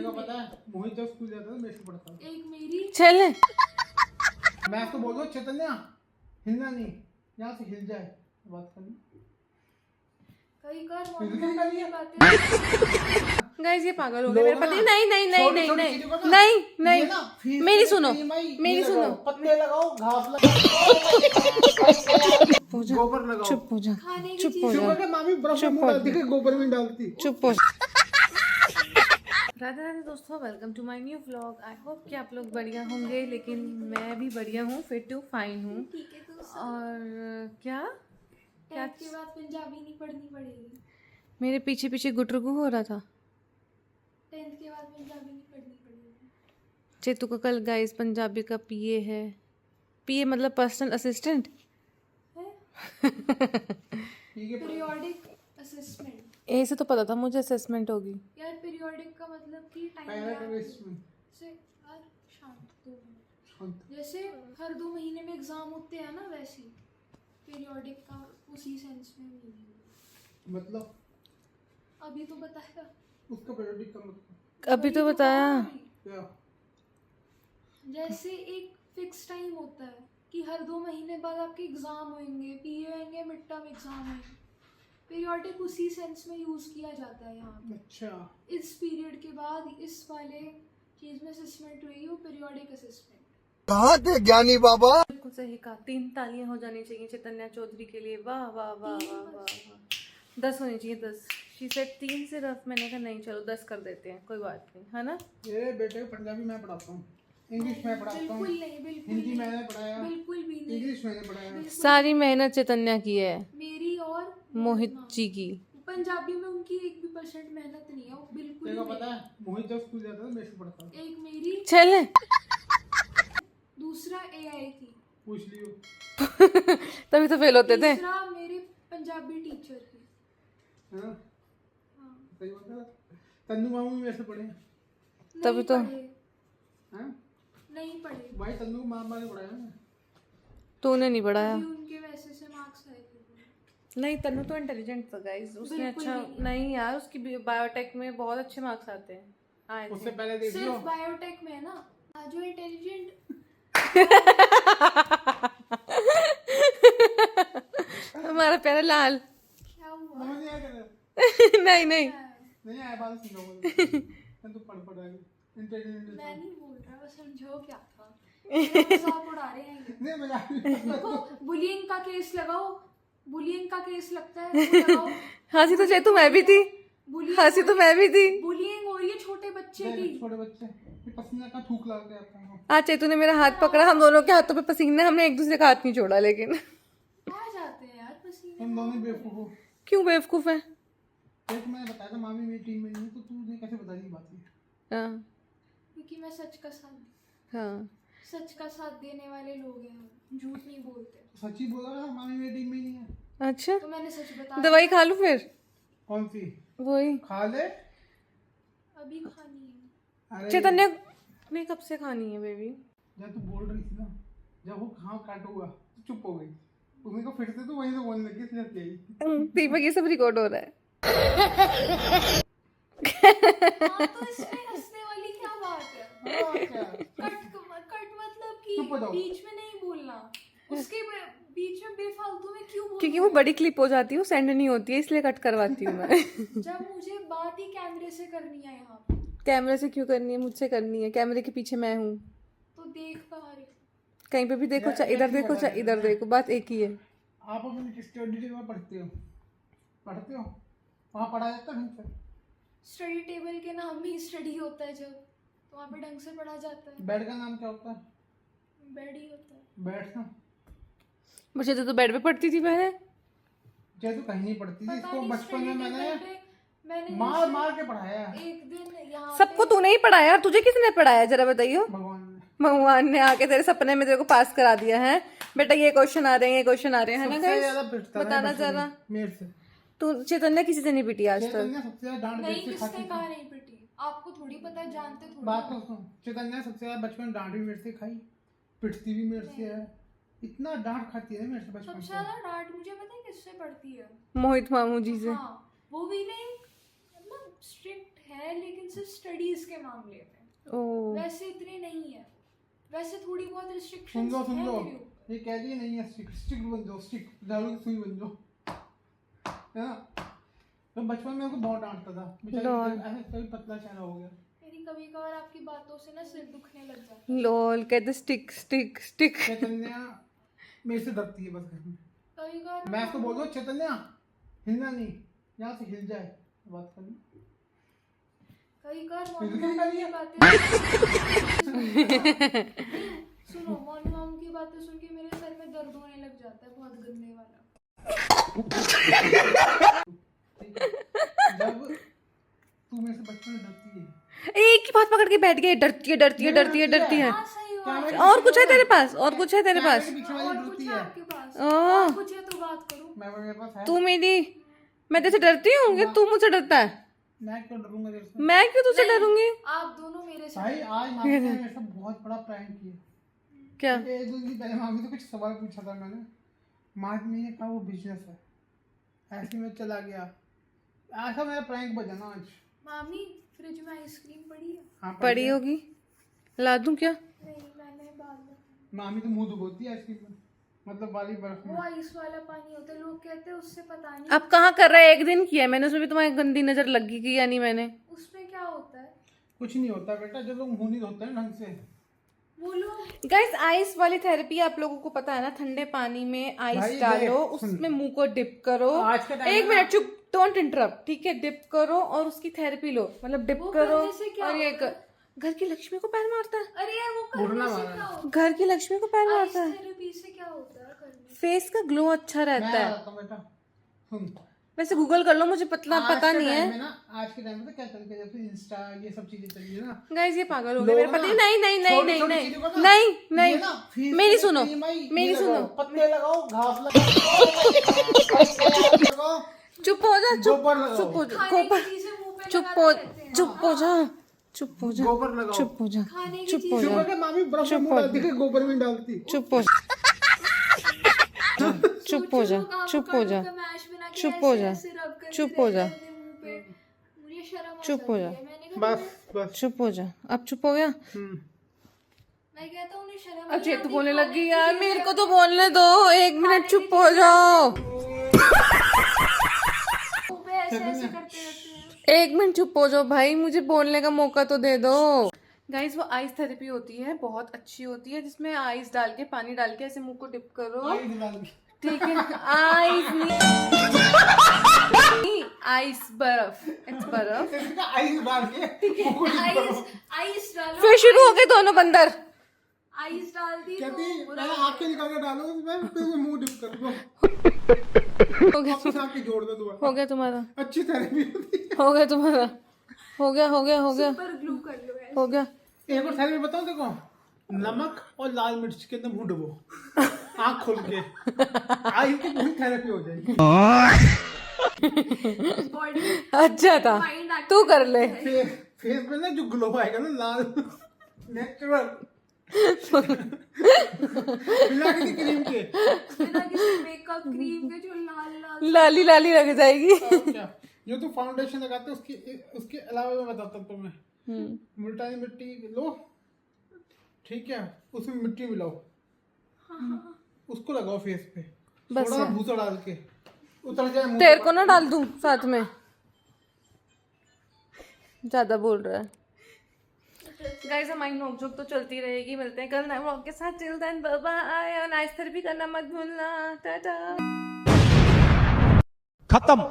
तेरे को पता है मोहित जब स्कूल जाता था मैं इसको पढ़ता था। एक मेरी चल मैं तो बोल रहा हूँ चैतन्या हिलना नहीं, यहाँ से हिल जाए बात करनी। कई कर बिल्कुल नहीं करनी है। बातें गाइस ये पागल हो गए लोग मेरे पति। ना, नहीं नहीं नहीं नहीं छोटी-छोटी नहीं चीज़ों को ना, नहीं ये नहीं ना, फीस मेरी पे सुनो ईएमआई, मेरी ये सुनो लगाओ, पत्ते लगाओ, घास लगाओ, गोबर लगाओ। चुप हो जा खाने की चुप हो चीज जा शुगर के मामी बर्फ में चुप मुंह हो डालती जा। है, गोबर में डालती। चुप हो राधे राधे दोस्तों, welcome to my new vlog. I hope कि आप लोग बढ़िया होंगे, लेकिन मैं भी बढ़िया हूँ, फिट हूँ, फाइन हूँ। ठीक है तो और क्या टेंथ के बाद पंजाबी नहीं पढ़नी पड़ेगी। मेरे पीछे पीछे गुटरगु हो रहा था। टेंथ के बाद पंजाबी नहीं पढ़नी पड़ेगी। चेतु का कल गाइस पंजाबी का पीए है। पीए मतलब पर्सनल असिस्टेंट। Periodic assessment. ऐसे तो पता था मुझे असेसमेंट होगी। यार पीरियोडिक का मतलब कि टाइम से यार शांत दो मिनट। जैसे हर 2 महीने में एग्जाम होते हैं ना, वैसे पीरियोडिक का उसी सेंस में मीनिंग। मतलब अभी तो बताया। उसका पीरियोडिक का मतलब अभी तो बताया। क्या? जैसे एक फिक्स टाइम होता है कि हर 2 महीने बाद आपके एग्जाम होंगे, पीए होंगे, मिड टर्म एग्जाम होंगे। पीरियोडिक उसी सेंस में यूज किया जाता है यहाँ पे। अच्छा, इस पीरियड के बाद इस वाले चीज में असेसमेंट हुई, वो पीरियोडिक असेसमेंट। कहाँ थे ज्ञानी बाबा? बिल्कुल सही कहा। 3 तालियां हो जानी चाहिए चैतन्या चौधरी के लिए। वाह वाह वाह वाह वाह वाह। 10 होनी चाहिए 10। शी सेड 3 से रफ। मैंने कहा नहीं चलो 10 कर देते हैं, कोई बात नहीं, है ना। ये बेटे पंजाबी मैं पढ़ाता हूँ, इंग्लिश मैं पढ़ाता हूँ, बिल्कुल नहीं, बिल्कुल हिंदी नहीं, मैंने पढ़ाया, बिल्कुल भी नहीं। इंग्लिश मैंने पढ़ाया। सारी मेहनत चैतन्या की है, मेरी और मोहित जी की। पंजाबी में उनकी 1% मेहनत नहीं है, वो बिल्कुल तेरे को नहीं। पता है मोहित जब स्कूल जाता था मैं इसको पढ़ता था। एक मेरी, चल दूसरा एआई की, पूछ लियो। तभी तो फेल होते थे। तीसरा मेरे पंजाबी टीचर की। हाँ हाँ। सही बात है। तन्नू मामू भी वैसे पढ़े हैं। तभी नहीं तो पढ़े, हाँ? नहीं पढ़े। भाई तन्नू मामा ने पढ़ाया ना। तूने नहीं पढ़ाया। अभी उनके वैसे से मार्क्स आए थे। नहीं तन्नू तो इंटेलिजेंट था गाइस, उसने बिल्कुल अच्छा भी नहीं यार, उसकी बायोटेक में बहुत अच्छे मार्क्स आते हैं, आए उससे थे। पहले देख लियो। सिर्फ बायोटेक में है ना, जो इंटेलिजेंट। हमारा प्यारा लाल। क्या हुआ? समझ नहीं आया क्या? नहीं नहीं नहीं आया बात सुनो बोल। तू पढ़ रहा है इंटेलिजेंट। मैं नहीं बोल रहा, बस समझो क्या था। मेरा मजाक उड़ा रहे हैं ये। नहीं मजाक देखो बुलियिंग का केस लगाओ, बुलियिंग का केस लगता है वो लगाओ। हंसी तो चेतु मैं भी थी, हंसी तो मैं भी थी। बुलियिंग हो रही है छोटे बच्चे की। छोटे बच्चे ये पसीना का थूक लगा के आता है। आज चेतु ने मेरा हाथ पकड़ा, हम दोनों के हाथों पे पसीना, हमने एक दूसरे का हाथ नहीं छोड़ा। लेकिन आ जाते हैं यार पसीने। तुम दोनों बेवकूफ हो। क्यों बेवकूफ है। एक मैंने बताया था मामी मेरी टीम में नहीं है, तो तूने कैसे बता दी बात ये? हाँ क्योंकि मैं सच का साथ देने वाले लोग हैं हम, झूठ नहीं बोलते। सच ही बोला ना, मामी मेरी टीम में नहीं है। अच्छा तो मैंने सच बताया। दवाई खा लूं फिर। कौन सी? वही खा ले। अभी खानी है। अरे चैतन्या ने कब से खानी है बेबी। जब तू बोल रही थी ना, जब वो खाओ काट हुआ तो चुप हो गई। उसने को फिर से तो वहीं से बोलने लगी, इसलिए हंसी आई। दीपक ये सब रिकॉर्ड हो रहा है। हाँ तो इसमें हंसने वाली क्या बात है? हाँ, क्या? कट मतलब कि चुप हो जाओ। बीच में नहीं बोलना, उसके बीच में बेफालतू में क्यों बोलना? क्योंकि वो बड़ी क्लिप हो जाती है, वो सेंड नहीं होती है, इसलिए कट करवाती हूँ मैं। जब मुझे बात ही कैमरे से करनी है यहाँ पे, कैमरे से क्यों करनी है, मुझजसे करनी है। कैमरे के पीछे मैं हूँ। तो देख बाहर। कहीं पे भी देखो, चाहे इधर देखो चाहे इधर देखो, बात एक ही है। आप अपनी स्टडी में पढ़ते हो वहाँ पढ़ा जाता है ढंग से? स्टडी टेबल के नाम ही स्टडी होता है, जब तो वहाँ पे ढंग से पढ़ा जाता है। बेड का नाम क्या होता है? बेड ही होता है। बैठ ना। मुझे तो बेड पे पड़ती थी पहले। जैसे कहीं नहीं पढ़ती थी, पता इसको नहीं बचपन में study table मैंने पे मैंने मार मार के पढ़ाया है। एक दिन यहाँ सबको पे तूने ही पढ़ाया यार, तुझे किसने पढ़ाया जरा बताइयो। भगवान ने। भगवान ने आके तेरे सपने में तेरे को पास करा दिया है। बेटा ये क्वेश्चन आ रहे हैं, ये क्वेश्चन आ रहे हैं, है ना सबसे गाइस। ज्यादा पिटता था बताना बचपन में जरा। मेरे से। तू चैतन्या किसी से नहीं पिटी आज तक। चैतन्या सबसे ज्यादा डांट नहीं, बेचती किसने खाती कहा थी। नहीं पिटी? आपको थोड़ी पता है, जानते थोड़ी बात हो। तो सुन, चैतन्या सबसे ज्यादा बचपन में डांट भी मेरे से खाई, पिटती भी मेरे से है। इतना डांट खाती है ना मेरे से बचपन सबसे से। ज्यादा डांट मुझे पता है किससे पड़ती है? मोहित मामू जी से। हाँ, वो भी नहीं, मतलब स्ट्रिक्ट है, लेकिन सिर्फ स्टडीज के मामले में, ओ वैसे इतने नहीं है। वैसे थोड़ी बहुत सुन रिस्ट्रिक्शंस लो हैं मेरे ऊपर। ये कह रही है नहीं है स्टिक बन जाओ, स्टिक झाड़ू की सुई बन जाओ, है ना। तो बचपन में उनको बहुत डांटता था बेचारी, ऐसे कभी पतला चेहरा हो गया। मेरी कभी कभार आपकी बातों से ना सिर दुखने लग जाता है। लोल कहते स्टिक स्टिक स्टिक। चैतन्या मेरे से डरती है बस घर में। कभी कभार मैं उसको बोल दूं चैतन्या हिलना नहीं, यहाँ से हिल जाए बात करनी। कभी कभार फिर मोनू क्या मामू की करिए? बातें सुनो, मोनू मामू की बातें सुन के मेरे सर में दर्द होने लग जाता है, बहुत गंदे वाला। जब तू मेरे से बचपन में डरती है, एक ही बात पकड़ के बैठ गए, डरती है डरती है डरती है डरती है। हाँ सही बात है। और कुछ है तेरे पास? और कुछ है तेरे पास? पीछे वाली और डरती कुछ है है। आपके पास? ओह। और कुछ है तो बात करो। मेरे पास है। तू मैं तेरे से डरती हूँ कि तू मुझसे डरता है? मैं क्यों डरूंगा तेरे से? मैं क्यों तुझसे डरूंगी? आप दोनों मेरे से भाई आज मामी ने मेरे से बहुत बड़ा प्रैंक किया। क्या? एक दो दिन पहले मामी से कुछ सवाल पूछा था मैंने, मामी ने कहा वो बिजनेस है, ऐसे में चला गया। ऐसा मेरा प्रैंक बजा ना आज। मामी फ्रिज में आइसक्रीम पड़ी है? हाँ पड़ी होगी, ला दूं क्या? नहीं, मैंने बाद में। मामी तो मुंह धुबोती है आइसक्रीम में, मतलब वाली बर्फ में। वो आइस वाला पानी होता है, लोग कहते हैं उससे पता नहीं। अब कहाँ कर रहा है? एक दिन किया मैंने, उसमें भी तुम्हारी गंदी नजर लगी कि या नहीं मैंने? उसमें क्या होता है? कुछ नहीं होता बेटा, जब लोग मुंह नहीं धोते हैं ढंग से। वो लोग गाइस आइस वाली थेरेपी आप लोगों को पता है ना, ठंडे पानी में भाई आइस देख, डालो, सुन। उसमें मुंह को डिप करो। आज के टाइम एक में मिनट चुप, डोंट इंटरप्ट, ठीक है? डिप करो और उसकी थेरेपी लो, मतलब डिप वो करो। करने से क्या और ये होता है? घर की लक्ष्मी को पैर मारता है। अरे यार, वो घुटना करने से मारा क्या है। होता घर की लक्ष्मी को पैर है? मारता आइस है। थेरेपी से क्या होता है करने? फेस का ग्लो अच्छा मैं रहता है। बताता हूँ बेटा, सुन। वैसे गूगल कर लो, मुझे पता आज के नहीं टाइम है। में ना, आज के टाइम में तो क्या चल गया, जब से इंस्टा ये सब चीजें चल गई ना, गाइस ये पागल हो गए लोग मेरे पति। ना नहीं नहीं नहीं छोटी नहीं छोटी नहीं चीजों को ना, नहीं ये नहीं ना फेस मेरी पे सुनो, क्रीम आई, ये मेरी लगाओ, सुनो। पत्ते लगाओ, घास लगाओ, चुप हो जा, चुप गोबर लगाओ। चुप हो जा, खाने गोबर, की चीजें मुंह पे चुप लगाते हो, रहते हैं। चुप हो जा, चुप हो जा, गोबर लगाओ। चुप हो जा, खाने की चुप हो चीजें जा, शुगर के मामी बर्फ चुप में हो मुंह डालती है, गोबर में डालती। चुप हो जा, चुप हो जा, चुप हो जा, चुप हो जा, चुप हो जा, मुझे शर्म आ चुप हो जाती जा। है। मैंने कहा बस बस। चुप हो जा। अब चुप हो गया? मैं कहता हूँ उन्हें शर्म अब ये तो आती बोलने खाने लगी की यार, चीजें मेरे को तो बोलने दो, एक मिनट चुप हो जाओ, मुंह पे ऐसे ऐसे करते रहते हैं। एक मिनट चुप हो जाओ भाई, मुझे बोलने का मौका तो दे दो। गाइस वो आइस थेरेपी होती है, बहुत अच्छी होती है, जिसमें आइस डाल के, पानी डाल के ऐसे मुंह को डिप करो, ठीक है? आइस नहीं, आइस बर्फ, इट्स बर्फ। आइस डाल के आइस डालो, फिर शुरू हो गए दोनों बंदर। आइस डाल दी तो कहती बुरा पहले आंखें निकाल के डालो उसमें, फिर वो मुंह डिप कर दो, हो गया, वापस आंखें जोड़ दो दोबारा। हो गया तुम्हारा, अच्छी थेरेपी होती है। हो गया तुम्हारा, हो गया हो गया हो गया पर ग्लू कर लो ऐसे। हो गया। एक और थेरेपी बताऊं देखो, नमक और लाल मिर्च के अंदर मुंह डुबो, आंख खोल के, आइस की पूरी थेरेपी हो जाएगी। बॉडी अच्छा था, तू कर ले। फेस पे ना जो ग्लो आएगा ना लाल, नेचुरल, बिना किसी क्रीम के। बिना किसी मेकअप क्रीम के, जो लाल लाल लाली लाली लग जाएगी। और क्या, जो तू फाउंडेशन लगाते है उसके अलावा मैं बताता हूँ तुम्हें, मुल्तानी मिट्टी लो, ठीक है, उसमें मिट्टी मिलाओ, उसको लगाओ फेस पे, बस थोड़ा है। भूसा डाल के, उतर जाए मुंह तेरे पे। को ना डाल दूं साथ में, ज्यादा बोल रहा है। गाइस हमारी नोकझोंक तो चलती रहेगी, मिलते हैं कल नए व्लॉग के साथ। टिल देन बाय बाय, और नाइस थेरेपी करना मत भूलना। टाटा। खत्म।